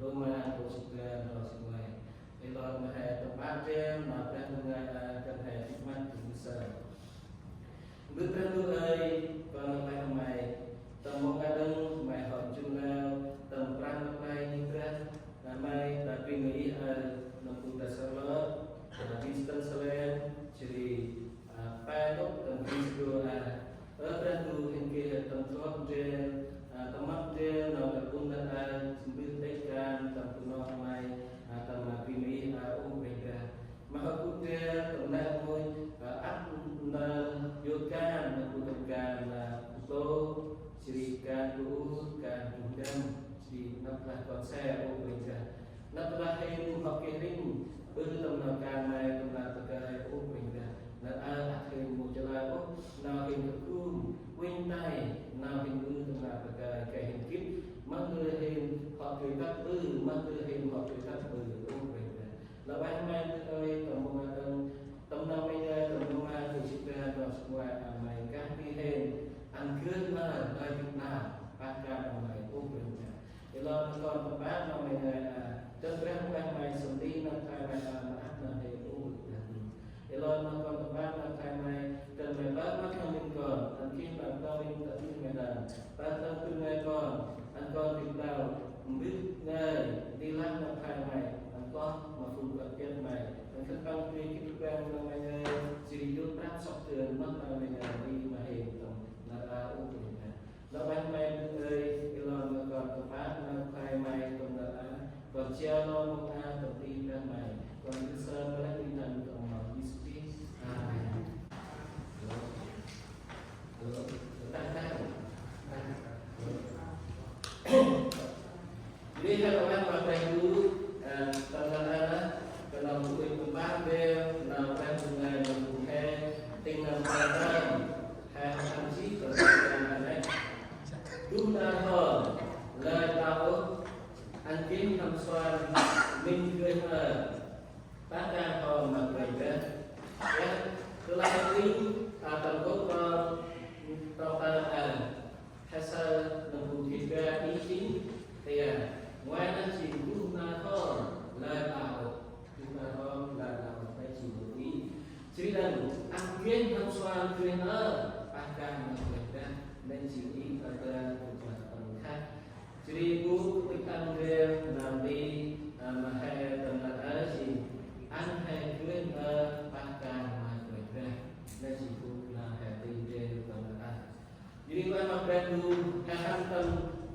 Roma Kosika no Sungai Elon Maha tempat dia nak dengan tempat hikmat besar. Betul ai kalau mai temu kadang mai hot jungau tempat mai ni berat ramai tapi ni nampu dasar distance selain jadi padok tempat dua beratu hingga tempat dia tempat dia nak berpunca sambil tekan tempat mai atau pilih mereka maka dia tempat mui yokan menggunakan foto cirikan kan dan di naplah konsep mereka naplah ini pakirin bertemukan mai tempat terkait mereka nak akhir mujalah nak hindu wintai nak hindu tempat terkait kehidupan mengelihin pakirat mengelihin pakirat mereka lepas mai terkait teman mereka teman kita dan semua mereka pilih angker mana bagi nak akan mereka mereka kalau kalau tempat mereka terberang mai sendiri nak kaya maaf nak itu kalau kalau tempat nak kaya dan mereka makan mingkon mungkin mereka minta mereka pada mereka angkon kita mungkin dilang nak kaya angkon masuk ke mai tentang kehidupan namanya siriut transok dan namanya di mahir nara umumnya lepas main dari ilmu keempat nakai main tentang kerja normal seperti ramai kondisi pelatihan normal bisnis jadi kalau orang itu kalau bukan pembantu, nampaknya bukan tinggal pada hasil kerjaan. Dua tahun, tahu, angin hamsuan minggu pada tahun mereka. Ya, telah ini atau kota total hasil membuka isi, ya, mana sih dua tahun, tahu. Cerita angin hamsuan kena akan menjadi dan sini pada tempat jadi bu kita dia nanti mahal tempat asi anhai kena akan menjadi dan situ lah hati dia tempat jadi kalau perlu hantam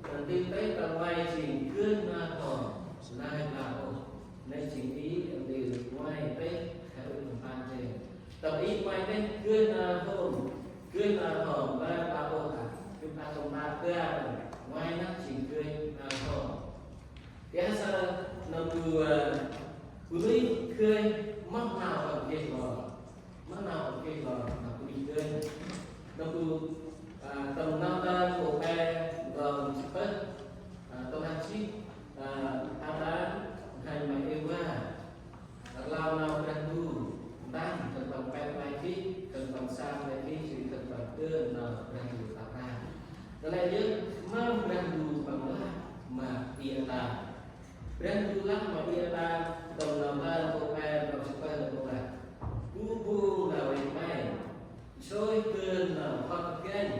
nanti kita terwai sih kena kau naik kau naik sini nanti wai teh harus tempat dia tapi mai teh kena home ba bao chúng ta không ba kena ngoài nó chỉ cười home cái sao nó vừa cười cười mất nào bằng kia rồi nó cười nó vừa tầm năm ta của em gần hết tôi ăn chip ăn đá hay mà yêu quá lao nào đang du đang tentang lagi tentang sang lagi tentang beradu apa kalau dia beradu bangla matilah berandulah matilah tentang koper koper koper kubu lawan main soi cơn hoặc kênh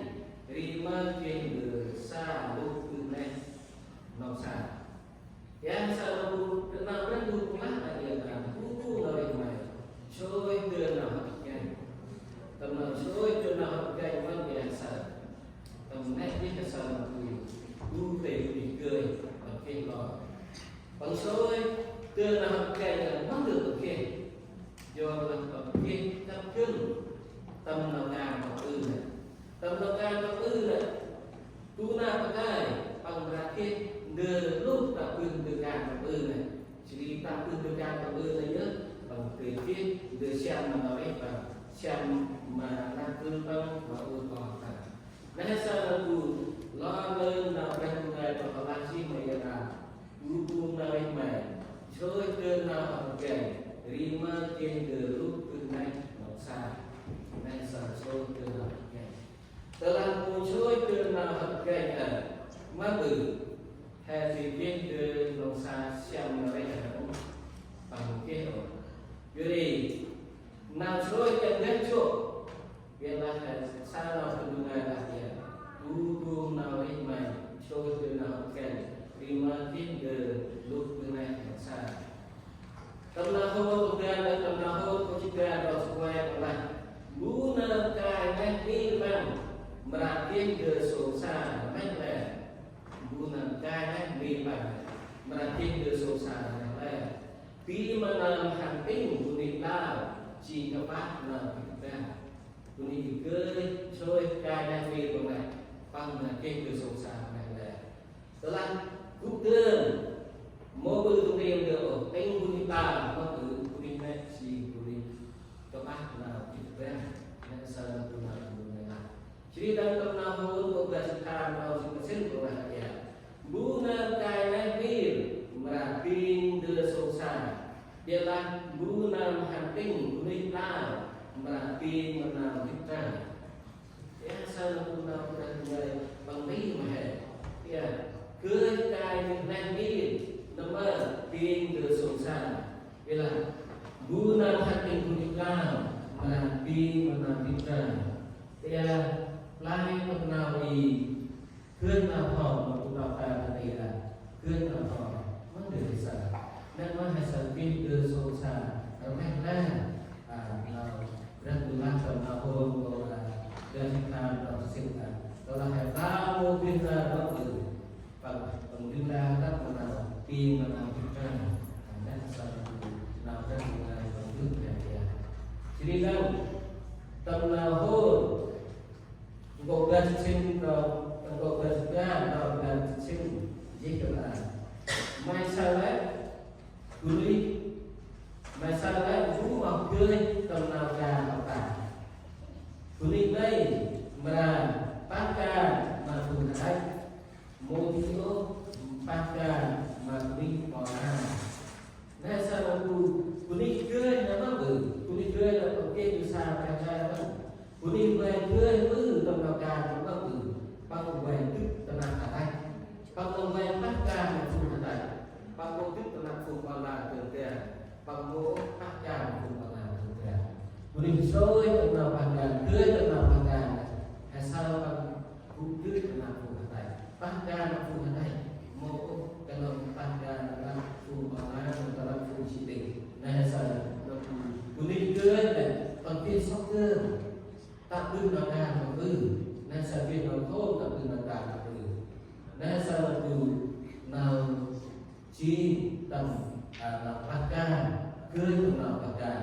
rima kênh sa lúc này nông sản yang selalu kenal berandu lah matilah kubu lawan main soi cơn teman soi cơn cái vấn đề sợ tầm này biết cái sợ là vui vẻ cười bằng cái lò bằng soi cơn cái là nó được cái do là cái tập trung tâm nào càng này tâm nào càng này tu na cái bằng ra cái đưa lúc tập trung được càng này chỉ tập trung được càng này nhớ bằng cái đưa xem mà nói bằng xem mà đang tư tâm và ưu còn cả nên sao là lo lên nào bên người và làm gì mà là buông nơi mà chơi cơn nào học kể rima trên đường lúc từ nay nó xa nên sợ chơi cơn nào học kể từ làm chơi cơn nào học kể ở má tử hay gì trên đường nó sa xem nó đây là bằng kia rồi jadi nào rồi yang dah cuk biarlah salah kedua dia tubuh nào đây mà trôi từ nào kèn lima tiga lúc từ này sa tâm nào hôn kemudian dan tâm nào hôn có juga ada semuanya pernah gunakan memang merakit ke dosa memang gunakan memang merakit ke dosa memang di mana hanting bunyi tahu jika partner kita bunyi ke chơi cái này vì tụi này bằng là trên từ sổ sàng này là tức là cúp tương mỗi bữa tụi em được anh bunyi tahu có từ bunyi này gì bunyi các bạn nào kita nên sao tụi nào bunyi này chỉ đang tụi nào muốn một cái sự tham nào sự sinh của bạn ya guna cái này vì merakit ke dosa ialah guna hanting bunyi tahu merakit menang kita ya sao guna mulai bangli mah ya ke cái này đi nomor 3 ke dosa ialah guna hanting bunyi tahu merakit menang kita ya lain menawi keun apa utama tadi keun apa menderita dan menghasilkan dosa karena dan tulah tahun dan kita bersihkan telah tahu kita betul pemerintah tak menang tim menangkan dan satu nampak dengan bentuk dia jadi kan tahun Ngọc Đan sinh Ngọc Đan ra Ngọc Đan sinh gì cả là mai sau đấy gửi mai sau đấy vũ học chơi tầm nào gà học cả gửi đây mà bác ca mà cùng thấy một chỗ bác ca mà đi bỏ ra nên sao mà gửi chơi nó gửi chơi là ok từ xa ra ra đó gửi về chơi cứ tầm nào gà nó gửi bằng về tức tầm nào cả tay bằng về bác ca mà cùng thấy bằng một tức tầm nào cùng vào là từ kia bằng một bác ca mà cùng vào là từ kia gửi rồi tầm nào bằng gà chơi tầm nào bằng gà hay sao bằng cũng tức tầm nào cùng thấy bác ca mà cùng thấy một cái lòng bác ca là cùng vào là tầm cùng chỉ định này sao gửi chơi này còn kia sóc cơ tập trung vào đàn vào nên sao viên nó thốt tập trung vào đàn vào nên sao nào chi tầm là bát ca cưới tầm nào bát ca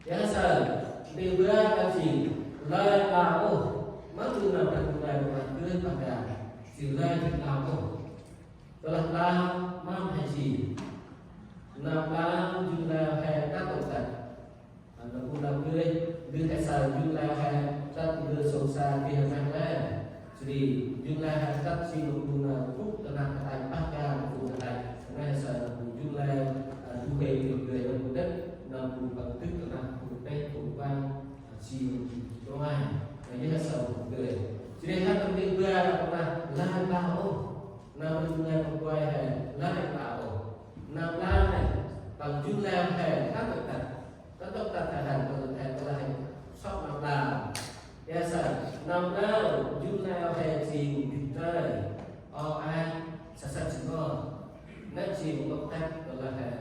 giá sao điều ra cái gì lời bảo mất từ nào tầm này mà cưới bát ca chỉ lời thì nào không tôi là lao mang hay gì nào lao chúng ta hay các tổ chức nó cũng là cưới đưa cái sao chúng ta hay các đưa sâu xa kia mang lên jadi jumlah saksi guna buk tenang kata pakar buk kata dengan sa jumlah juga juga yang mudah dan bentuk tenang bentuk kubang si doai jadi sa juga jadi hal penting berapa lah tahu nama jumlah pegawai hai lah tahu nama lah bằng jumlah hai các tetap tahan telah sok nama ya sa năm nào chúng ta về chìm kịp thời ai sẽ chỉ có nên chìm công tác là hệ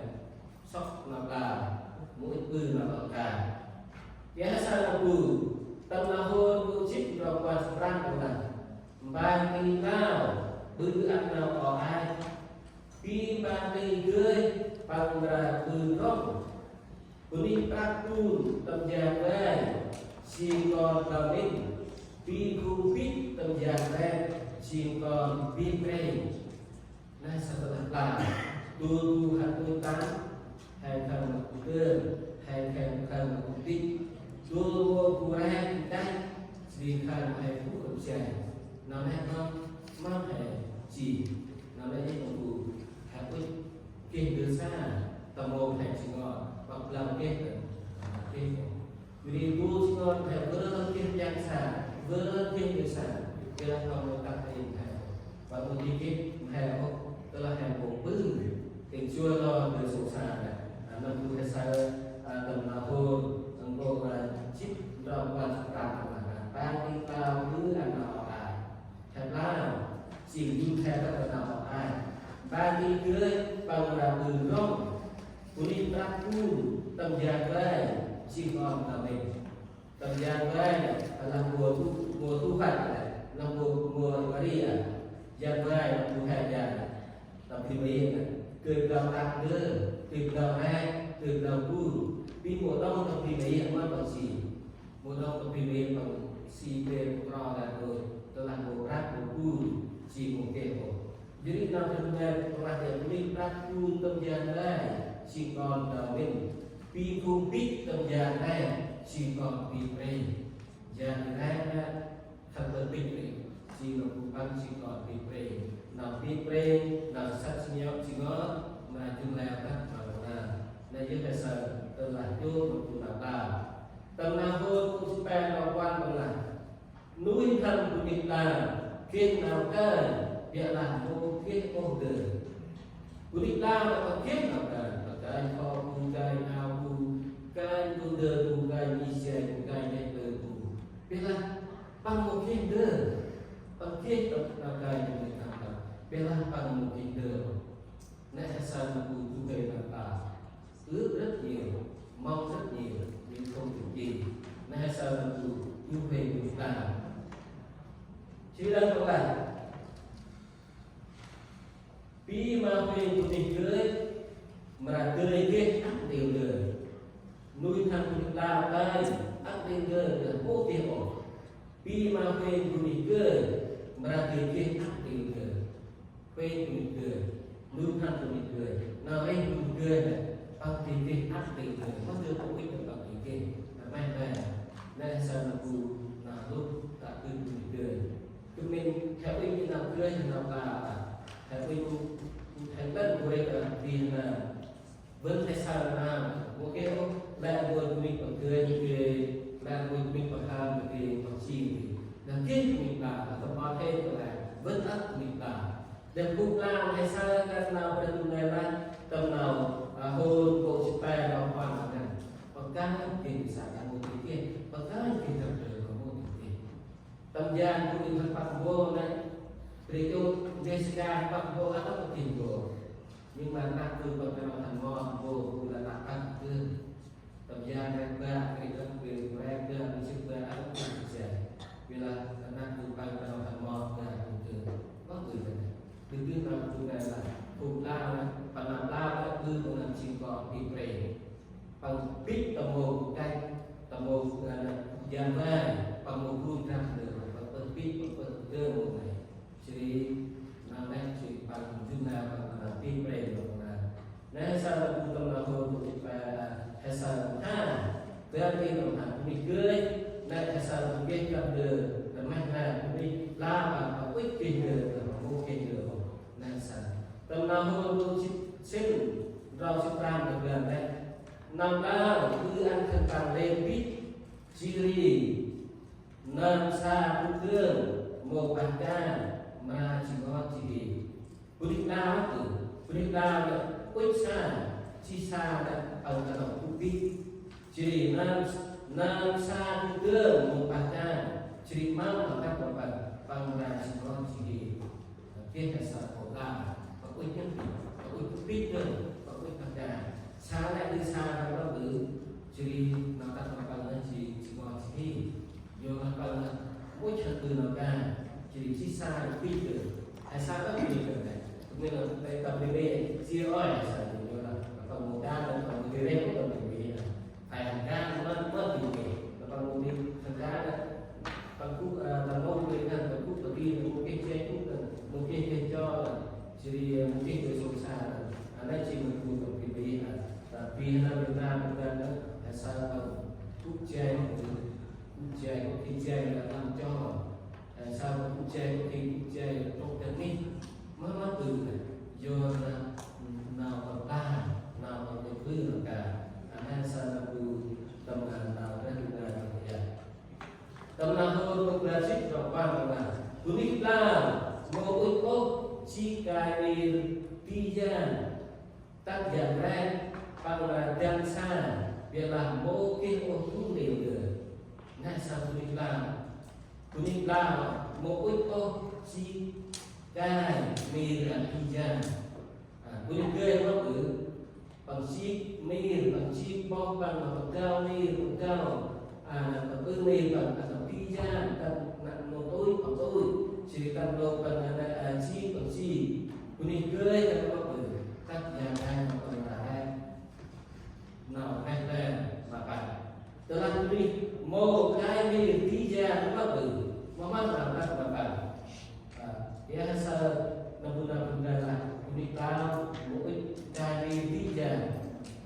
sóc là mỗi từ là cả ya sa là tâm là hôn chích rồi qua răng của mình ba đi nào bữa ăn nào ai khi ba đi cưới bằng là từ gốc bữa prakun tâm giang về si con tầm đi pi khu pít tầm giang về si con pi pre nay setelah là tu hạt tu tán hay thằng một cơ hay thằng một tích tu mua ra tay si thằng hay phú cầm trẻ nó này không mang hay chỉ nó đây những cụ hạt quyết kinh đưa xa tầm một hay chỉ ngọn hoặc làm kết vì bu ngon phải vỡ kim giang sản vỡ kim người sản kia là không được đặt hình hay và một đi kết hay là telah yang pun kecuali lo bersosial nam tu hasa temnahur engkau cip rawan perang bagi kau cứ ăn nọ thật là chỉ du theo các nọ bagi cưới bằng là từ rong kuni praku tâm gia cái chỉ còn là mình tâm gia cái là mùa thu hoạch là mùa Maria gia cái là mùa hè già tập thì bây cười đầu ăn nữa cười đầu hai cười đầu vui vì mùa đông tập thì bây mà bằng gì mùa đông tập thì bây bằng si về pro là rồi tôi làm mùa rác mùa vui chỉ một kề hồ jadi năm thứ hai là để mình praku tâm gia cái chỉ còn đầu mình pi cung pít tâm gia cái chỉ còn pi pre gia cái thật là bình chỉ là cụ băng chỉ còn pi pre nào pi pre nào sát sinh nhau chỉ có mà chung là các bảo là này như thế sao tôi là vô một cụ nào ta tầm nào vô cũng sẽ bè nào quan bằng là núi thân của mình là khi nào cái việc làm vô kết ô đời của mình ta là có kết nào cả cái kho cùng cái nào cùng cái cùng đời cùng cái đi xe cùng cái này đời cùng biết là bằng một cái đời bằng kết là cái mình làm biết là bằng một cái đời này sao mà cùng chúng tôi làm ta ước rất nhiều mong rất nhiều nhưng không được gì này sao mà cùng chúng tôi làm chứ đâu không phải pi mà về của mình cưới mà cưới kết ác điều đời nuôi thằng mình làm đây ác điều đời là vô tiền ổn pi mà về của mình cưới mà cưới kết ác điều đời về của mình cưới nuôi thằng của mình cưới nào anh mình cưới này bằng tiền kết ác điều đời nó được cũng biết được bằng tiền kết là may mắn nên sao là cụ là lúc ta cưới của mình cưới chúng mình theo ý như nào cưới thì nào là theo ý thành tất của đây là vì là vẫn hay sao là một cái là buồn mình còn cười như cái là buồn mình còn ham cái còn chi là kết mình là không bao thêm là vẫn ắt mình là đừng cũng là hay sao cái nào cái tụi này là tầm nào hôn bộ chụp bài nào hoàn là còn cái tiền sản là một cái kia còn cái tiền thật sự có một cái kia tâm gian của mình phải phạt vô này thì tôi Jessica bắt vô ăn tất tiền của nhưng mà nặng từ còn cái thằng ngon vô cũng là nặng ăn từ tập gia đang ra cái đó về ra cái đó mình sẽ ra ăn tất sẽ vì là nặng từ bằng cái thằng ngon là từ có từ này từ từ nào từ này là cùng lao này và làm lao là từ của làm chim cỏ bị bể bằng biết tầm một cái tầm một là gian ra bằng một luôn ra được và phân biết và phân đưa một này jadi namanya si paling juna pada tim lah. Nah saya bukan lalu kita hasa berarti nama ini kerja, nah hasa mungkin kerja, mana ini lama apa kerja, mungkin kerja, nah saya. Tentang itu sen, rau sepram dengan nam lao cứ ăn thân bằng lên bít chiri nam sa cương một bàn ca mà chỉ có chỉ Buddha đao từ Buddha đao là quét xa chi xa là ở cái lòng cung biết chỉ nam xa cương một bàn ca chỉ mang ở các bộ phận bằng là chỉ có chỉ kia là sợ khổ làm và quét nhân và quét cung biết nữa và quét bàn ca xa lại đi xa ra đó cứ chỉ nó các bộ phận là chỉ có chỉ vô các bộ phận mỗi trận từ nó ca chỉ xa biết được hay sao các biết được này nên là đây tập về đây chia ơi sao thì như là còn một ca là còn một cái đấy cũng cần bị phải hàng ca nó mất thì và còn một đi hàng ca là còn cú là nông người là còn cú tự đi một cái chơi cú là một cái chơi cho chỉ một cái người sống xa là đây chỉ một cú còn bị là vì là Việt Nam chúng ta đó là sao còn cú chơi có khi chơi là làm cho sao cú chơi có khi cú chơi trong cái ní mới từ này do nào còn ta nào còn những thứ nào cả anh sao là từ tầm nào ra từ nào vậy tầm nào hơn một là xích vào quan là cứ biết là một ước chi cái tijan tác dạng ra bằng là dan xa việc làm mô kia ô thu đều được ngay sao tôi làm mỗi ô chi cái mi là tijan tôi cười nó cứ bằng chi mi bằng chi bom bằng cao mi bằng cao bằng mi bằng tijan bằng tôi bằng tôi chỉ cần đồ bằng chi bằng chi tôi cười nó cứ tác dạng ra bằng là nào hay là mà bạn từ lần đi một cái mi tí ra nó bắt từ mà mắt làm ra mà bạn ya sa na bunda là ni tao mỗi cái mi tí ra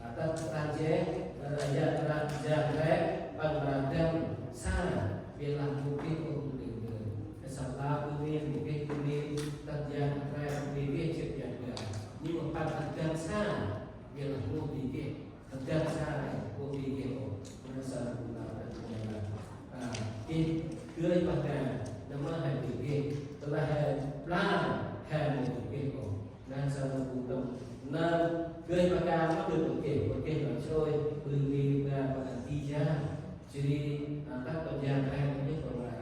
atas saja raja bằng là đang xa việc làm một cái công việc cái sản la công việc tác gia ra việc chuyện việc nhưng mà bạn đang xa việc làm một việc thật ra này cô đi kiểu nó sợ là cái tươi bạc hà nó mới hay bị kia tức là hay plan hay một cái cổ nên sao nó cũng không nên tươi bạc hà nó được một kiểu là trôi từ đi ra và đi ra chỉ các công gia hay những còn là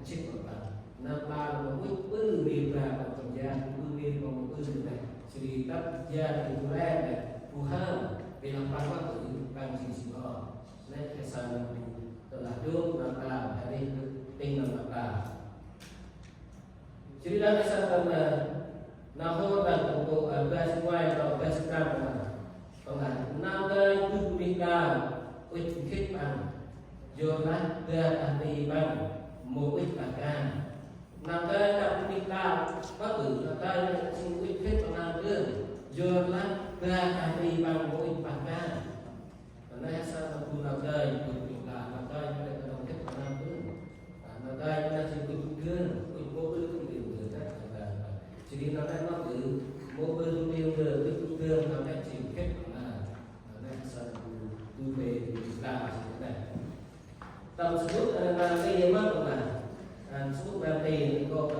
chết của bạn nên ba là một bước đi ra và công gia bước đi vào một bước này chỉ các gia đình của em này phù hợp vì làm ban waktu bang siswa naik ke sana telah duduk maka hari tinggal maka cerita kisah tentang Nahor dan untuk gas kuai atau gas kamar pengat naga itu kita ucapkan bang jolah ke ahli bang murid akan naga tak kita batu naga sing ucapkan pengatur jolah ke ahli bang murid akan karena asal naga itu kita naga mereka tak kita pengatur naga kita sing ucapkan jadi nanti waktu mau berunding ke nanti singkat nanti asal tu Islam sebentar. Tam sebut nanti yang mana sebut nanti kau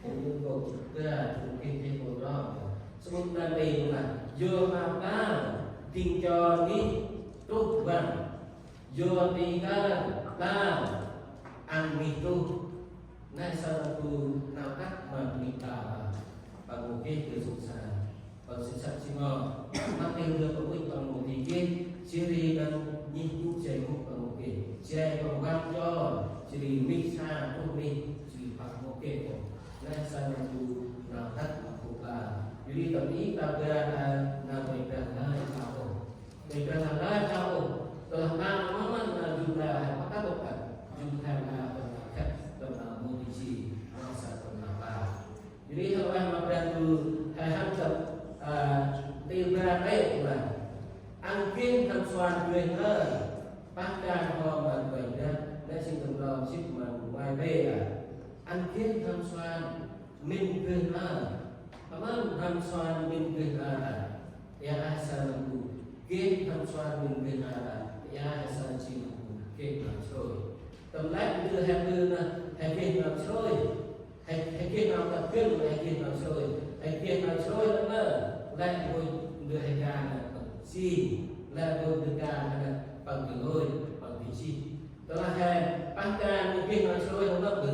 ini kau juga mungkin dia bodoh. Sebut nanti mana? Jo apa? Tinggal ni tu bang. Jo tinggal tam angin tu. Nay sao tu nào cắt mà mình cả bằng một cái từ sụt sàn bằng sự sạch sinh ngờ mang tên được có ích bằng một tí kia chia đi đang nhìn cũng chạy cũng bằng một cái chạy bằng gan cho chỉ đi mix xa không đi chỉ bằng một cái nay sao tu nào cắt mà cũng là jadi tapi pada mereka lah tahu telah nama jumlah apa bukan jumlah mudisi masa penapa. Jadi orang membantu hal tiêu ra đấy là ăn kiêng tham xoan truyền hơn bác ca ho mà bệnh đó đã xin tầm lòng ship mà ngoài về là ăn kiêng tham xoan minh truyền hơn Paman tham xoan minh truyền là ya asal aku kiêng tham xoan minh truyền là ya asal xin aku kiêng làm rồi tầm lát đưa hai đưa hay kiêng làm rồi hay kiêng làm tập kiêng hay kiêng làm rồi hay kiêng làm rồi lắm nữa lại ngồi đưa hai ca là si là ngồi đưa ca là bằng từ ngồi bằng vị si đó là hai bác ca những kiêng làm rồi không có từ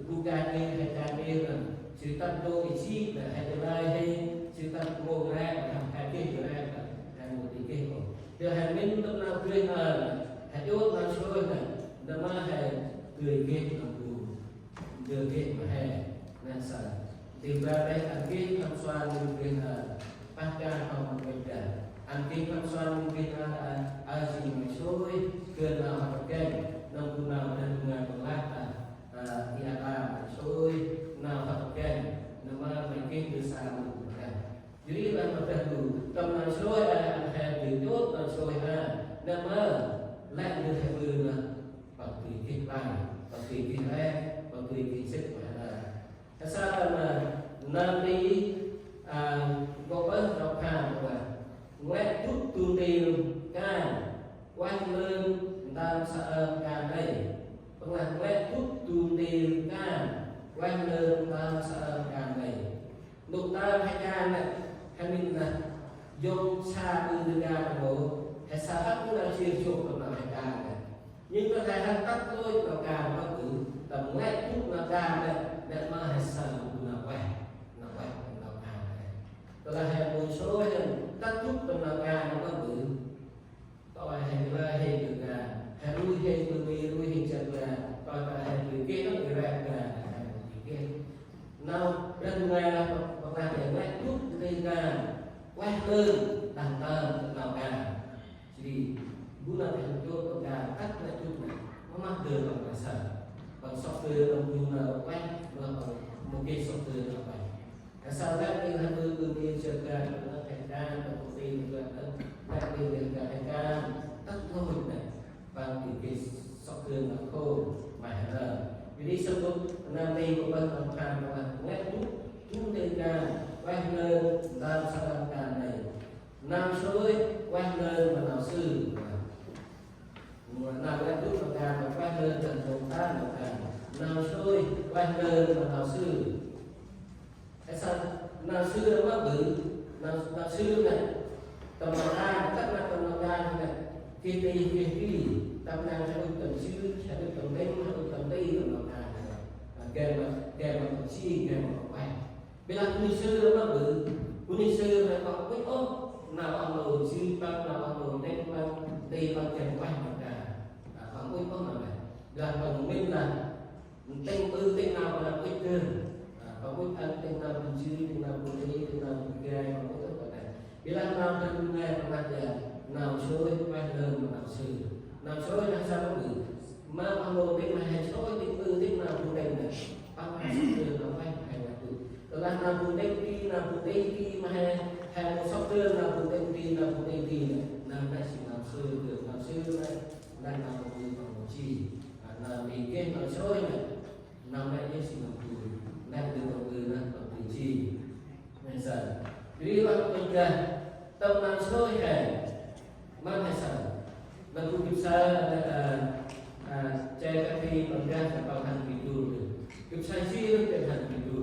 bu ca kia hay ca kia là chữ tăng đô vị si là hai từ lai hay chữ tăng ngô ra là hai kiêng ra là hai một tí kiêng rồi đưa hai minh lúc nào kiêng là hai chốt làm rồi này đó mà hai người kiêng làm đưa kiêng mà hai nên sao tìm ra đây ăn kiêng tham xoan những kiêng là pasca không berbeda. Anti persoalan mungkin asing mesuai kena hargai dan guna dan dengan belaka ialah mesuai na hargai nama mungkin besar bukan. Jadi dalam tertentu teman mesuai ada hadirat mesuai nama lain dia berbeza bagi kita bagi kita bagi kita pada asal nanti có bớt đọc hàng và quét chút tu tiền ca quanh lên tam sợ ca đây còn là quét chút tu tiền ca quanh lên tam sợ ca đây lục tam hai ca này hay mình là dùng xa từ ra là bộ hay xa hấp cũng là chia chụp của nó hay ca này nhưng có thể hắn tắt tôi vào ca nó cứ tầm ngay chút nó ca này để mà hay xa của nó quay nó ca này tôi là hay một số hình tắt chút trong nó ca nó có cứ tôi hay là hay được là hay lui hay lui hình chân là tôi là hay từ kia nó người ra là kia nào lần này là hoặc là để ngay chút đây là quay lên đằng tầng nào cả thì bữa nào thì cho con gà cắt lại chút này nó mắc đường bằng là sợ bằng sọc đường bằng dùng là quay và bằng một cái sọc đường là vậy sau đó thì hai mươi cương nhiên chơi gà nó thành ca và công ty nó lại đi đến gà thành ca tắt thôi này và cái sọc đường là khô mài rờ vì đi sâu lúc nam đi của bên đồng hàm là ngay chút tên ca quay lên làm sao làm ca này nam suối quay lên mà nào sư nào quay chút mà ca mà quay lên tận đồng ta mà ca nào suối quay lên mà nào sư tại sao nào sư nó mất bự nào sư này tầm nào ra tất là tầm nào ra này kia tì tâm năng sẽ được tầm sư sẽ được tầm đêm sẽ được tầm tây tầm nào ra kèm mà chi kèm mà quay bây giờ quân sư nó bự quân sư này còn biết ốp nào ông đồ sư bao nào ông đồ đêm bao tây bao kèm quay mà cả còn biết ốp nào này là còn mình là tên tên nào là biết cơ còn biết anh tên nào quân sư tên nào quân tây tên nào quân gai còn biết ốp này bây giờ nào tên nghe mà giờ nào số quay lên mà nào sư nào số là sao nó bự mà ông đồ tên mà hay số tên nào quân đây này bao nhiêu nó quay hay là từ là nào cũng đây kia mà hay một số tư nào cũng đây kia nào đây chỉ làm sư được làm sư này đang làm một người bằng một chi là vì cái nói số này nào đây như chỉ làm từ đang được một người là bằng từ chi bây giờ vì bạn mình là tâm làm số này mang hay sao là cũng biết sao là chơi các thi bằng ra phải bằng hành vi đủ cái sai chi nóเป็นhành vi đủ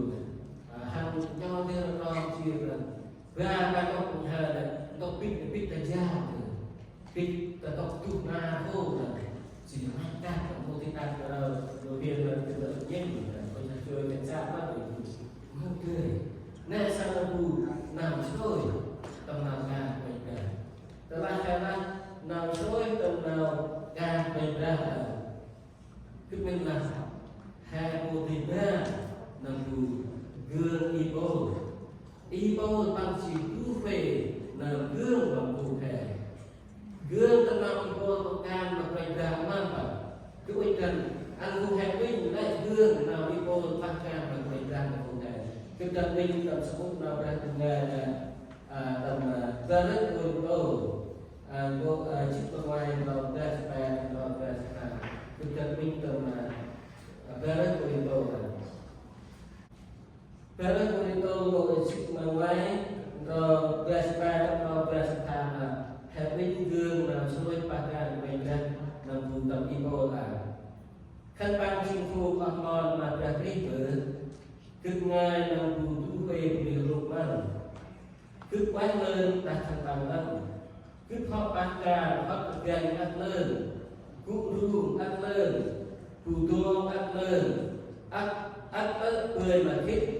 hành cho nên nó chia là ra ba con cũng hờ là nó biết là ra biết là nó chụp na vô là chỉ là ta một cái ta rồi đầu tiên là cái lợi nhất mình là chơi cái ra bắt được không cười nên sao nó bù nằm sôi tầm nào càng mình cả tức là cái là nằm sôi tầm nào càng mình ra là cái mình là hai một thì ra nằm bù gương ibo bằng chỉ cứu về nằm gương bằng cụ thể gương tầm nào ibo tầm can mà phải ra mang vào cứ bây cần ăn cụ thể mình lại gương nào ibo tăng can mà phải ra cụ thể cái tầm mình tầm số nào ra từ nghề là tầm ta rất cô chích vào ngoài vào ta sẽ vào ta sẽ cái tầm mình tầm ta rất ibo Kalau kita mau menguai, kalau bersepeda atau bersepeda, habis gương làm xuôi pakaian mereka membutuhkan ibola. Kan bang singfu mahmon mata kriber, kengai membutuh di rumah, quay lên đặt thành bằng lân, họ pakaian họ pegang ắt lên, ru ắt lên, tuong ắt lên, ắt cười mà thích.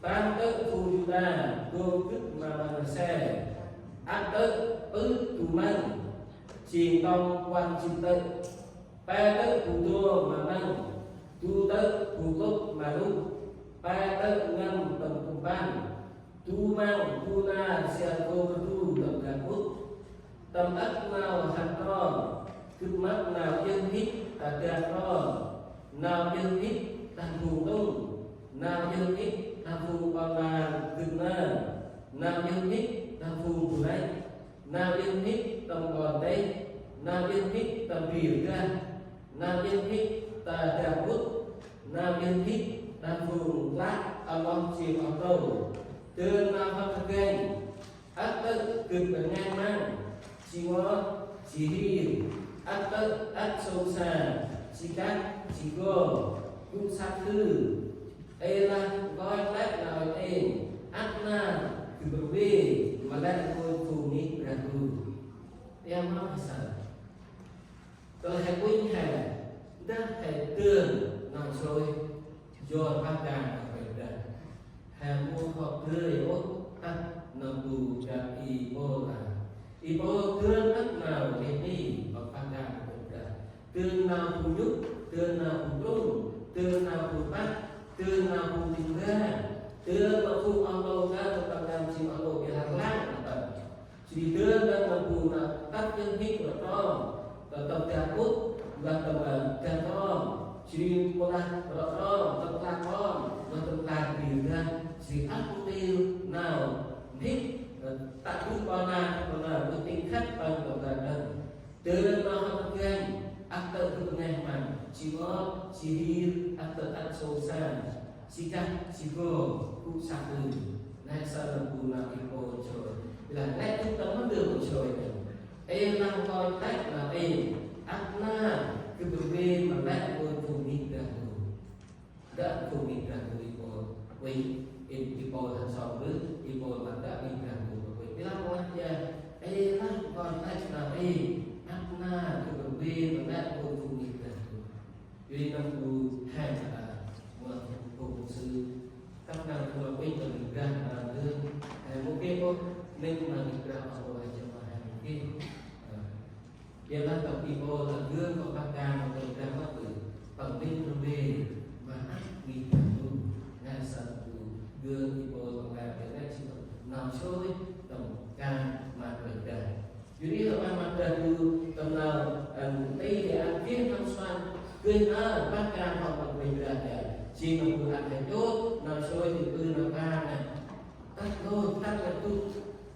Tam tức phù du đa, cô tức mà bằng xe ác tức tù măng chìm tông quan chìm tức ba tức phù tua mà măng tu tức phù lúc mà lúc ba tức ngâm tầm cùng ban tu mang tu na xe cô tu tầm cả út tầm ắt nào hạt to cứ mắt nào yên hít ta cả to nào yên hít ta phù đông nào yên hít ta phù bằng là cực na nào yên hít ta phù của đấy nào yên hít tầm còn đấy nào yên hít tầm biển ra nào yên hít ta đẹp bút nào yên hít ta phù lát long chìm ở đâu từ nào phát gây ắt tự cực ở ngang mang chỉ ngó chỉ hi ắt tự ắt sâu xa chỉ cắt chỉ go cũng sát thư đây là gói lát nào tên ắt na cứ berbeda malah kuning ragu yang mau besar kalau hai hai dah hai tương nằm sôi do phát càng phải đặt hai mua họ tươi ốt tắt nằm tù gặp ipo tương đất nào để đi và phát càng phải đặt tương nào phù nhúc tương nào phù trung tương nào phù bắt tương nào phù tình ra tương nào phù ông lâu ra tận làm chim ông lâu cái hàng láng tận chỉ tương đang nằm phù là tắt tương hít và to tập trà út và tập trà to chỉ pola to tập trà to và tập trà điều ra chỉ áp tiêu nào hít tại cũng còn là quyết định khách bằng tập trà đơn từ đó học kênh áp tự thực ngày mà chỉ có chỉ đi áp tự ăn sâu xa chỉ cách chỉ vô cũng sạc từ này sao là cùng là cái cô trời là nét chúng ta mất được của trời này em đang coi cách là em áp na cái bề bên mà nét tôi cùng đi đã cùng đi rằng người cô vì em đi cô thành sầu nước đi cô mà đã đi rằng người cô vì lắm quá cha em đang coi cách là em áp na cái bề bên mà nét tôi cùng đi rằng vì năm tôi hai là một cùng sư các nàng của mình là mình ra là đương một cái cô nên mà mình ra ở ngoài cho mà hai cái giờ đang tập ipo là gương của các ca mà mình ra mắt từ bằng tin về mà ác bị tu ngay sau gương ipo bằng là cái này chỉ nào sôi tổng ca mà mình ra jadi là mà ra tu tầm nào đây thì ăn kiến tham xoan gương các ca hoặc là mình ra chỉ mà vừa ăn thành tốt nào sôi thì cứ nào ca này tắt thôi tắt là tu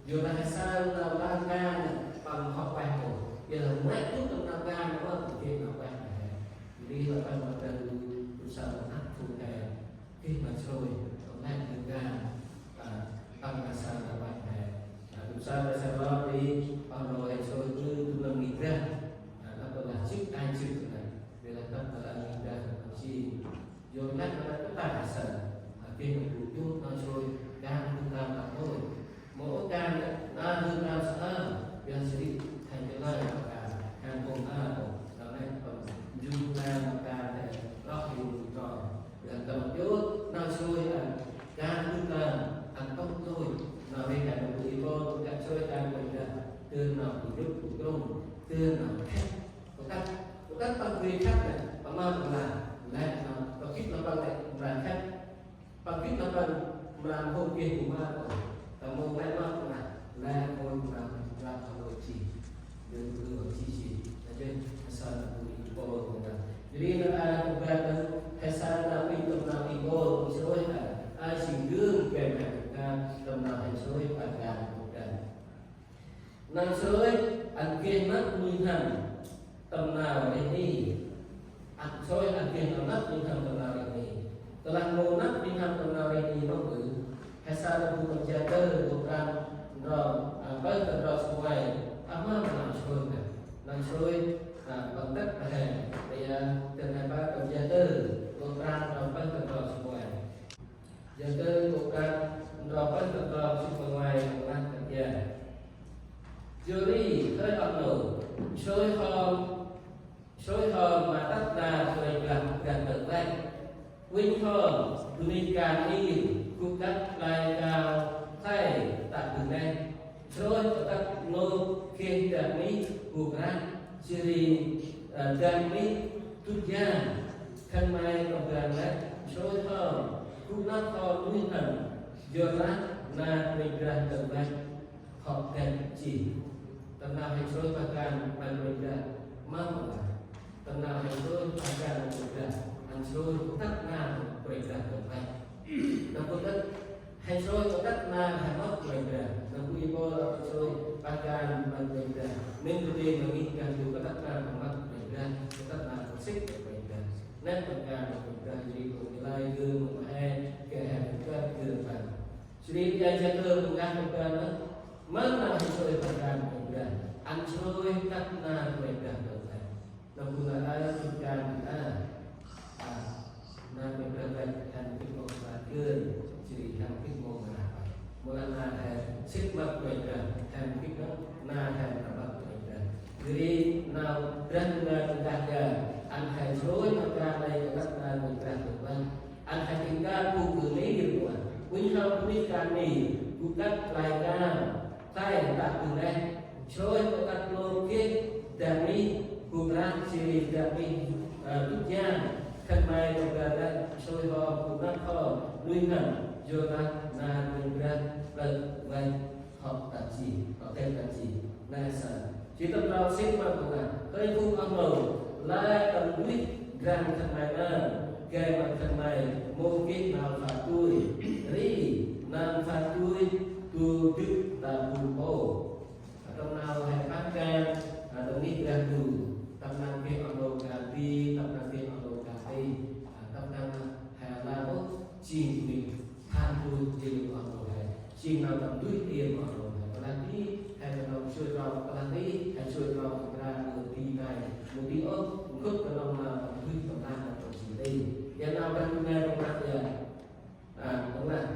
giờ là sao là ba ca này bằng học bài của giờ mấy chút tầm nào ca nó có thực hiện học bài này đi là ban mặt trời sao áp phụ hè khi mà sôi còn lại từ ca tăng là sao là bài này sao là sao đó đi bằng rồi sôi cứ làm nghỉ ra nó có là chức ai chức này để là tất cả là nghỉ ra chỉ rồi lát nó có tài sản khi mà phụ chút nó sôi ca chúng ta là thôi mỗi ca nó đưa ra sợ biên sĩ thành cái lời cả hàng cùng đó này còn dung nam ca này đó thì rồi là tầm chút nó sôi ca đưa ra ăn tóc thôi nào đây cả một người cô cả sôi ca mình là tương nào thì giúp của công tương nào khác có các tăng quy khác này và mang là nó kích nó bằng lại là khác và kích nó bằng làm hôm kia của ma tầm môn lại nó là ngôi làm hội chỉ đừng đưa chỉ là trên sao là người cô là jadi là berada hesa là mình tầm nào thì cô sôi là ai chỉ gương kèm cả tầm nào thì sôi và cả một lần năm sôi ăn kiêng mất như hầm tầm nào để đi ăn sôi ăn kiêng nó mất như hầm tầm nào để đi telah monat dengan penawin ini membeli hesa bukan jaga bukan rom apa terus semua apa langsung bằng tất hệ thì từ ngày ba cầm gia tư bukan rom apa terus semua gia tư bukan rom apa terus semua bukan kerja juri hơi âm nổ sôi hòm mà tất là người gần được đây Vinh hồn Tùy càng đi Cụ các lại cao Thay Tại từ này Rồi các nô Khiến đạt mỹ Cụ rác Siri Đạt mỹ Tút gian Khăn mai Cộng gần đấy Rồi hồn Cụ nát hồn Nguyên hẳn Giờ rác Na Bình ra Tầm bạch Họ kèm chỉ Tầm nào hành rồi và càng Bạn bình ra Mong là Tầm nào hành rồi và càng Bình ra hành rồi tất na bày ra được vậy, nó có tất hành rồi có tất na hành mất bày ra, nó quy mô hành rồi ba can bày ra, nên đầu tiên là nghĩ càng nhiều có tất na hành mất bày ra, có tất na có xích bày ra, nên tất cả bày ra thì cũng lai gương một hai cái hàng cái gương phần, suy đi ai chơi gương cũng gan một cái nữa, mất là hành rồi ba can bày ra, hành rồi tất na bày ra được vậy, nó cũng là ai tất cả Nah, beberapa yang kita mau belajar, jadi yang kita mau belajar. mula na xích mặt vậy ra tham kích đó na tham là mặt vậy ra jadi nào dan dengan anh hãy rối mà ra đây các ta mình ra được không anh hãy tìm ra cụ cử lý được không quý không biết cái này cụ cách lại ra tay đặt từ đây rối và đặt lô kết đàn đi cụ ra chỉ đàn đi lúc nha khăn mai được ra rối ho cụ ra kho nuôi nằm vô ra na mình ra vậy học đặt gì học thêm đặt gì này sao chỉ tậpเราxếp vào cùng là hơi phun âm màu lại tầm quyết rằng thằng này là kề mặt thằng này mô kết nào phạt tôi ri nam phạt tôi tu đức là bùn bồ trong nào hay phát ca đồng ý ra tù tâm năng cái âm đồ cà phê tâm năng cái âm đồ cà phê tâm năng hà la bốc chìm mình tham tôi tiền âm đồ này chìm nào tầm túi tiền âm đồ này và là đi hay là đồng chơi rau và là đi hay chơi rau ra một tí này một tí ớt một khúc và đồng là huy tổng năng là tổng chỉ đi giờ nào đang nghe trong mặt giờ đúng là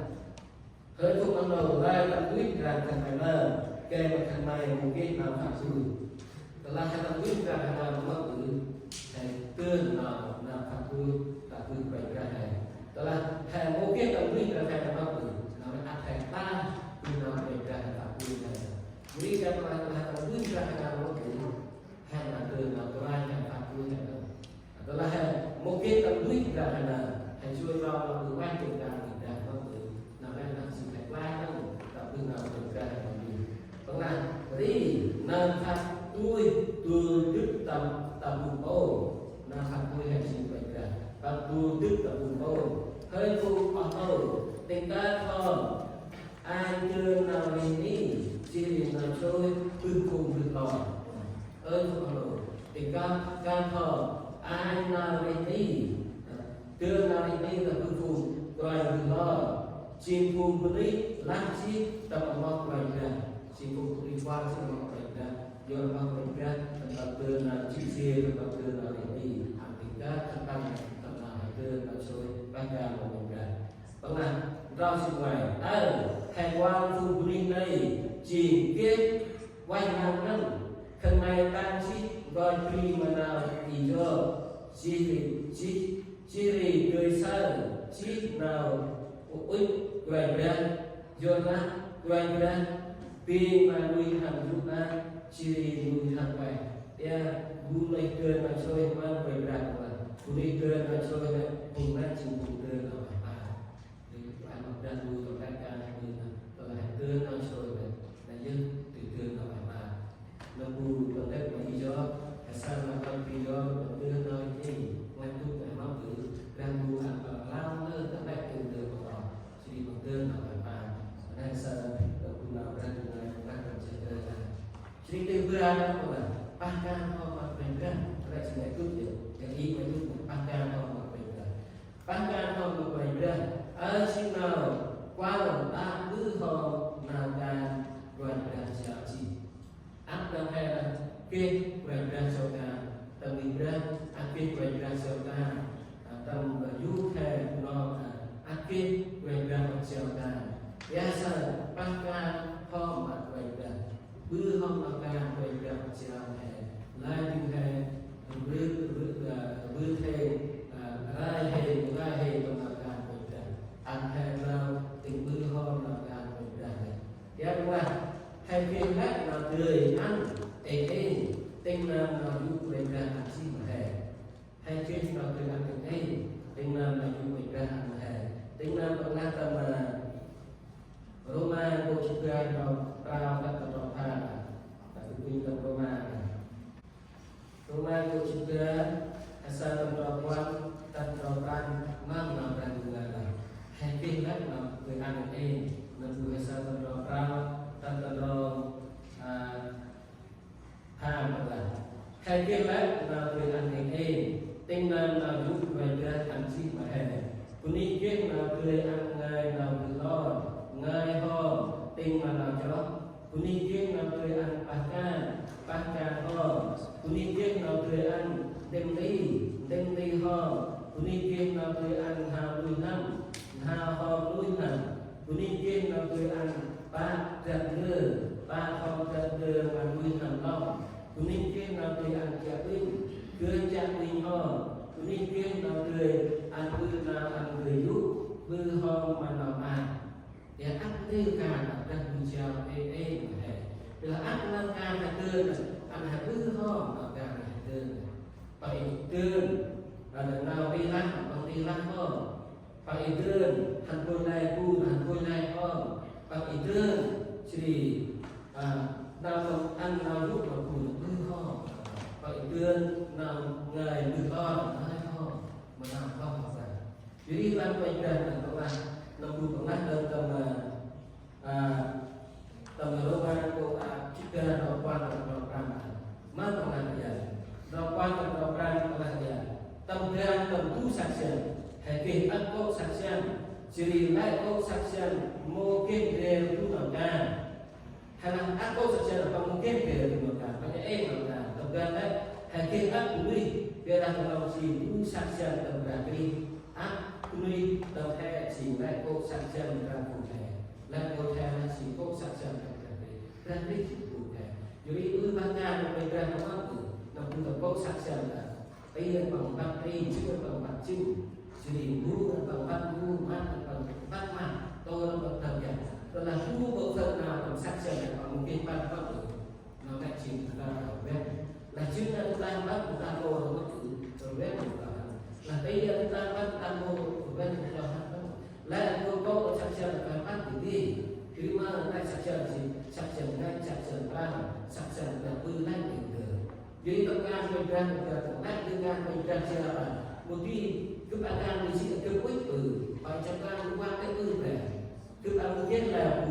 hơi phút ban đầu ra tâm quyết rằng thằng này là kê mà thằng này một cái nào phạm sự là hai tâm quyết ra hai nào mất tự thầy tương nào phạm tư là tư bảy ra này đó là thầy một cái tâm quyết ra thầy nào mất tự nào là thầy ta tư nào bảy ra phạm tư này vì cái mà là tâm quyết ra hai nào mất tự hai là tương nào có ai là phạm tư này đó là một cái tâm quyết ra hai là thầy chui vào là từ quan trọng ra thì ra mất tự nào đây là sự thầy qua đó tập tư nào bảy ra vâng là đi nên phát tôi đức tâm bùn ô nên phát tôi hay sinh bệnh ra và tôi đức tâm bùn ô hơi phụ hoặc ô tình ta thòn ai chưa nào mình đi chỉ vì nào trôi bưng cùng được lò ơi phụ hoặc ô tình ta thòn ai nào mình đi chưa nào mình đi là bưng cùng rồi được lò chim cùng với lý lăng chi tập mọc bệnh ra si phụ đi qua si mọc bệnh ra do mọc bệnh ra tập tư là chi xe tập tư là đi hàng tình các thăng tăng tập là hàng tư là sôi ban ra một bệnh ra vâng là rau sinh ngoài thành quan phụ linh này chỉ kết quay hàng năm khẩn này tăng chi gọi khi mà nào thì cho chi người sao chi nào ui quay ra do na quay ra pi mà nuôi hàng giúp na chỉ nuôi hàng vậy ya mulai ke na soi man quay ra mà mulai ke na soi na cùng na chịu cùng ke na thì anh học ra nuôi trong các ca này nuôi na rồi hàng ke na soi là dân từ ke na mà nó bu trong các mà đi do sao mà con đi do ke na gì ngoài tu cái máu tử đang bu hàng lao nữa các bạn từ từ vào chỉ bằng ke na mà nên sao cũng nào ra từ này các bạn sẽ chơi ra chỉ từ vừa ra mà bahkan mau berpegang reaksi itu jadi itu bahkan mau berpegang bahkan mau berpegang asinal kuala tak berho nagan berpegang siapa apa hal ke berpegang siapa terlibat akhir berpegang siapa atau baju ke no akhir berpegang siapa biasa bahkan mau berpegang bữa hôm mà càng về gặp chào hè lai tinh hè bữa thề lai hè còn là càng về gặp ăn hè nào tình bữa hôm là càng về gặp tiếp qua hay phiên khác là cười ăn ê tinh nam là du về gặp ăn chi mà hè hay phiên là cười ăn ê tinh nam là du về gặp ăn hè tinh nam còn là tâm là Roma của chúng ta vào các tập đoàn hàng tại trung tâm Roma của chúng ta asal tập đoàn quan tập đoàn mang làm ra người là hay kinh là người ăn ấy nên người asal tập đoàn hàng là hay kinh là người ăn ấy tinh năng là giúp về ra ăn chi mà hè cũng đi kiến là người ăn ngày nào người lo ngay ho tinh mà nào cho kuni kieng nào cười ăn bahkan ho kuni kieng nào cười ăn tem ti ho kuni kieng nào cười ăn hào nuôi năm hào ho nuôi năm tụi ní kia nào tụi ăn ba trật lừa ba không trật lừa mà nuôi thằng long tụi ní kia nào tụi ăn chả pin cười chả pin ho tụi ní kia nào tụi ăn bư nào ăn người giúp bư ho mà nào ăn để áp tiêu cả là đang buồn chào ê là áp năng ca là tương ăn hạt bư ho nào ca là tương phải tương là nào đi lắm bằng đi lắm ho phải tương hành cô lai cu hành cô lai ho phải tương chỉ nào ăn nào giúp mà cùng bư ho phải tương nào ngày bư ho nói ho mà nào ho học ra jadi lan quanh ra là các bạn nằm bù bằng lát đơn tầm lô ba cô chích ra nó quan là nó ram mà bằng lát vậy nó quan là nó ram bằng lát vậy tầm ra tầm tu sạch sẽ hay kể ăn cô sạch sẽ chỉ lại cô sạch sẽ mô kết đều tu nào cả hay là ăn cô sạch sẽ là bằng mô kết đều tu nào cả bằng em nào cả tầm ra đấy hay kể ăn của đi về làเราchỉ tu sạch sẽ tầm ra đi ăn nuôi tàu he chỉ lại cô sạch sẽ ra cụ thể lại cô he là chỉ cô sạch sẽ ra đi chỉ cụ thể jadi ban nhà nó bây giờ nó ăn từ nó cũng được cô sạch sẽ là bây giờ bằng bát đi chứ bằng bát chịu chỉ ngu bằng bát ngu mắt bằng bát mặt tôi nó bằng thầm nhật rồi là ngu bộ phận nào bằng sạch sẽ là bằng một cái bát bát tử nó lại chỉ là ở bên là chứ là chúng ta bắt chúng ta cô nó tự rồi bên là bây giờ chúng ta bắt chúng ta cô bên chúng ta lại cô có sạch sẽ là phải bắt tự đi cứ mà lại sạch sẽ gì sạch sẽ ngay sạch sẽ ra sạch sẽ là bư lại được jadi tekan pegang tekan dengan pegang siapa mungkin keadaan di sini kekuat bacakan luar itu ber kemudian là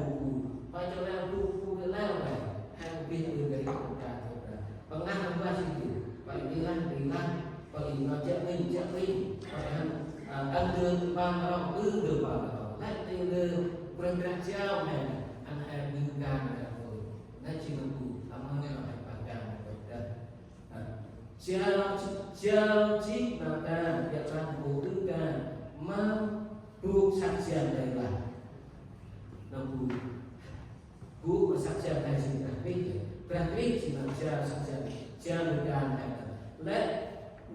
bacakan buku lao này hàng viên dari kita pengahan bahasa itu bilang bagi ngajak min ăn đường bằng lòng được bảo lại từ đường ra trao này ăn hàng như gan này rồi nay chỉ là cụ âm nghe lại bằng gan Chiao chích nào ta việc làm bố tư ca mang buộc sạch sẽ đầy là nó buộc mà sạch sẽ đầy gì là biết chỉ làm cha sạch sẽ cha được gan này lấy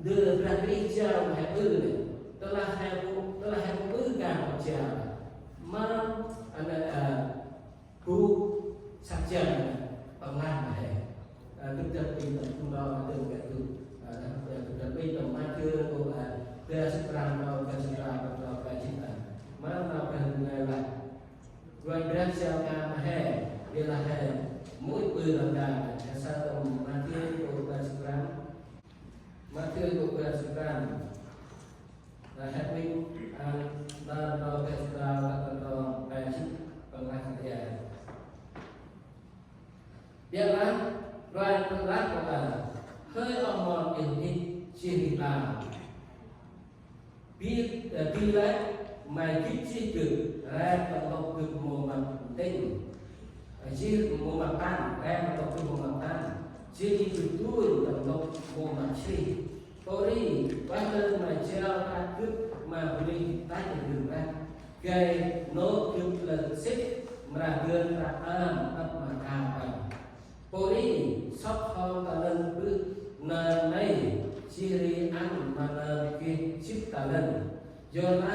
đưa ra cái cha mà này tức là hai bộ gan của cha mang buộc sạch sẽ bằng lan này thực chất thì chúng ta là từng cái thực bây giờ mà chưa có là về sự làm đâu về sự làm đâu về chính là mà nào cần này là rồi bên sau ca mà hè đây là hè mỗi bữa làm đàn sao đồng mà chưa có về sự làm mà chưa có về sự làm là hết mình là đâu về sự làm là đâu về chính còn lại thì biết lắm rồi con lát của là hơi ông mòn tình hình chỉ là biết đi lấy mày kích chi cực ra còn học cực một mặt tinh chỉ một mặt tan ra còn học cực một mặt tan chỉ đi cực đuôi còn học một mặt chi tôi đi bắt lên mà treo ta cực mà đi tách được ra cây nốt cực là xích mà gần ra âm ấp mà cao bằng Pori sắp ho ta lên bước nền này chỉ ăn mà nền kia chích ta lên do đó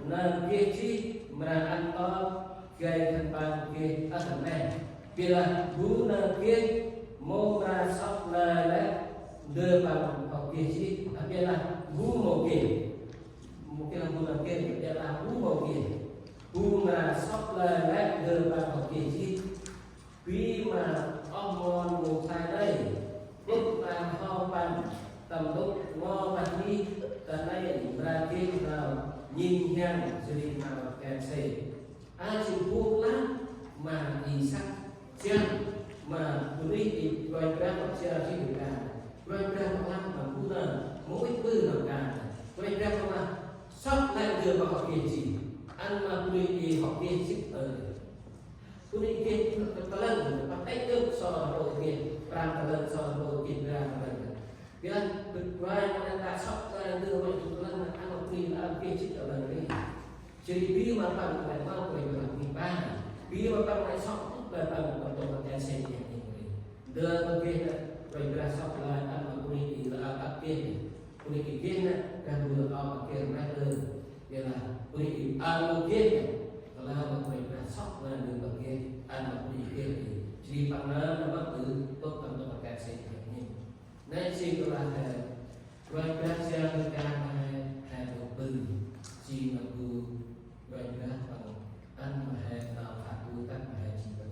nền kia chi mà ăn to gây thành bàn kia ở thành này vì là bú nền kia mô ra sắp nền đấy đưa bằng học kia chi vì là bú một kia là bú nền kia vì là bú một kia bú mà sắp nền đấy đưa bằng học kia chi vì mà ông mòn một thay đây lúc làm ho bằng tầm lúc ngo bằng đi tận đây ra kia nào nhìn nhau gì nào kèm xe ai chịu buông lắm mà đi sắc chân mà tụi đi rồi ra một xe chỉ được cả rồi ra một lắm mà cũng là mỗi bữa nào cả rồi ra một lắm sắp lại đưa vào học kia gì ăn mà tụi đi học kia chứ Kuni ke talan pakai tu soal rohir perang talan soal rohir perang talan. Bila berbuat mana tak sok talan tu macam talan anak ni lah ke cik talan ni. Jadi dia makan lại mau quay về làm ba dia makan lại sọc về bằng tổng tổng cái xe gì này đưa bên kia quay về sọc lại ăn mà kuni thì là ăn kia kuni kia nè đang vừa ao kia ra lên vậy là kuni ăn kia là mà quay về sọc là đường bên kia ăn mà kuni kia thì chỉ bằng nó bắt tự tốt tổng tổng cái xe gì này nên chỉ là quay về xe người ta hay đầu tư chỉ mà cứ vậy đó anh mà hệ nào phạt tu tất mà hệ chỉ vậy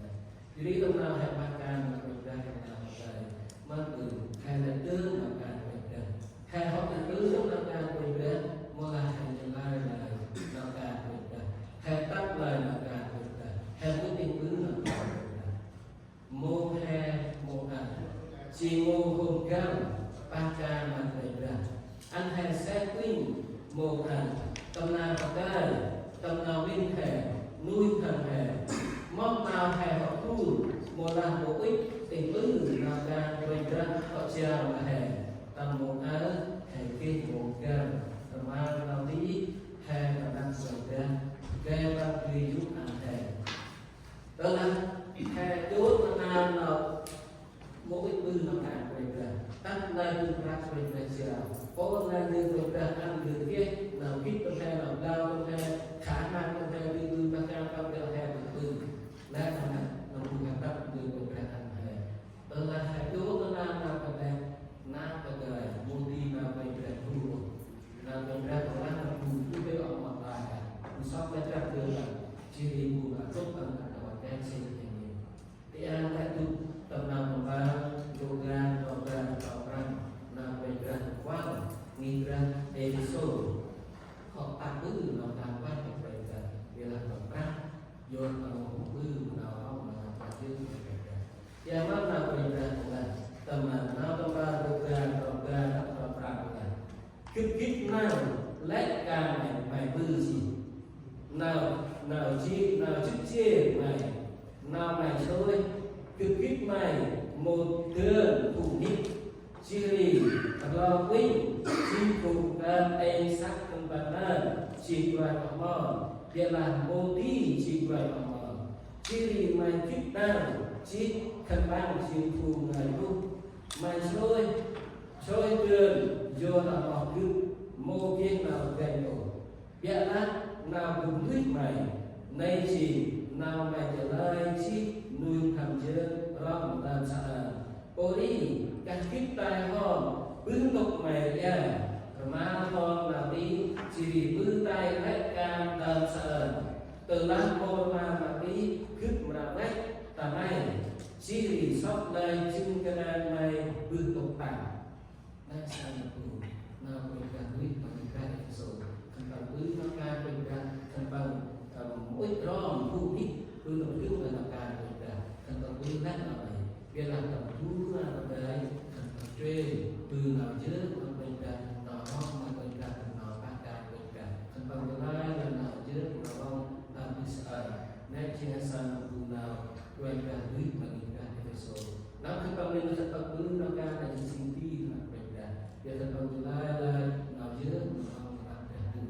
jadi lúc nào hệ makan mà được ra cái nào vậy mà từ hay là tư mà càng vậy đó hay họ từ tư lúc nào càng vậy đó mà là hay là lai là nào càng vậy đó hay tắt lời nào càng vậy đó hay quyết định cứ nào càng vậy đó mô hay mô ảnh chỉ mô hồn cao ba ca mà vậy đó anh hay sẽ quynh mô ảnh tâm nào cái tâm nào linh hệ nuôi thần hệ mong nào hệ họ tu một lần bổ ích tình ư nào càng quên ra họ treo mà hệ tâm một ớ hệ kia một gần mà nào tí hệ mà đang quên ra gây ra duy giúp ăn hệ đó là hệ chốt mà nào mỗi ư nó càng quên ra tắt lên ra quên ra treo có lên quên ra ăn được kia nào biết trong xe nào lao trong xe khả năng trong xe đi tư bác cao trong xe bằng tư lá thằng này nó cũng gặp đắp đường của ra thằng này từ là hai đứa nó nam nào còn đẹp nam còn đời mô đi nào về về thu nào về ra còn nam là thu cứ cái ông mặt bài mình sắp lên ra đường là chỉ đi mù là tốt hơn là ngoài cái xe như vậy thì anh lại tu tầm nào còn ba yoga nào về ra quá nghi ra để số họ tăng bứ nó tăng quá như vậy là vì là tổng ra vô nó cũng bứ nó không mà tăng chứ và mất nào vậy là tầm nào tầm ba được ra là kích nào lấy càng này mày bứ gì nào chi nào chức chia mày nào mày thôi kích mày một đường thủ hít chỉ lo quý chỉ cùng em sắc bản chỉ vài mỏ dia là mô tí chỉ vài mỏ chỉ mày kích nào chỉ khẩn ban chỉ phù ngày lúc mày xôi đường vô là mỏ cứ mô kiến nào gầy nổ bịa lát nào cũng thuyết mày nay chỉ nào mày trở lại chỉ nuôi thầm chưa lòng làm sợ ô đi các kích tai hòn bướng tục mày ra mà hòn là đi chỉ bướng tay lấy cam làm sợ từ lát mô mà đi cướp mà lấy tà này chỉ sót đây chung cái đàn mày bướng tục tặng đây sao là tù nào mình càng nuôi bằng cái số thành bằng bướng nó ca mình càng thành bằng mỗi rom thu hít bướng tục trước là càng mình càng thành bằng bướng lát nào này việc làm tập thú là cái truyền từ nào trước mà mình cần nó không mà mình cần nó bắt cả mình cần thành phần thứ hai là nào trước nó không làm đi sợ nên chỉ là sao từ nào quen cả biết mà mình cần cái số nó thành phần mình sẽ tập cứ nó ca là những sinh ti mà mình cần việc thành phần thứ hai là nào trước nó không bắt cả từ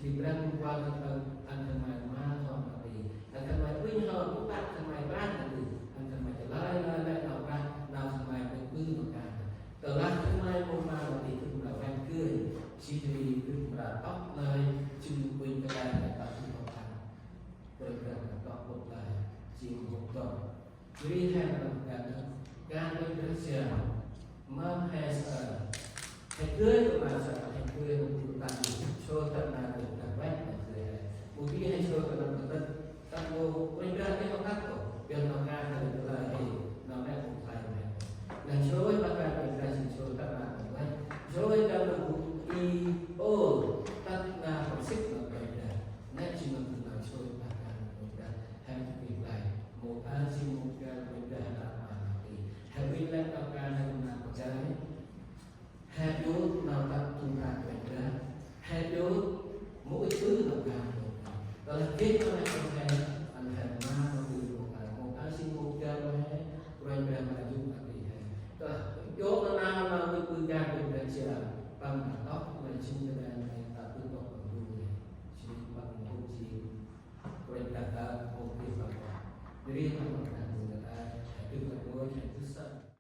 chỉ đang qua thành phần anh thành mày ma không mà thì anh thành mày quý hơn cũng bắt thành mày bắt là từ anh thành mày lại nào ra nào thành mày được cứ một cái từ lá thứ hai môn ma là thì cũng là quen cười chỉ vì cũng là tóc nơi chừng quên cái này là tạo sự học hành rồi cần là có một lại chỉ một tuần vì hai là cả gan với cái xe mâm hay sợ hay cưới của bà sợ hay cưới của bạn cho tận là được cả quét một khi hay cho tận là tận tận vô quên ra cái công tác của việc nào gan là được là gì nó đã cũng phải là số các bạn mình ra chỉ số các bạn của mình số các bạn cũng y ô tất là phải xích vào cái này nên chỉ là từ nói số các bạn mình ra hai việc này một an sinh một cái mình ra là thì hai bên lên các bạn hay là một cái hai đứa nào tập trung ra mình ra hai đứa mỗi thứ là cả đó là kết con này con này anh hẹn ma một an sinh một cái rồi về mà dùng chỗ nó nào là cái quy ca của người chỉ là bằng tóc mà chính cái này là tự động bằng luôn này chỉ bằng một chỉ perintah okey Bapak. Jadi apa makna itu? Itu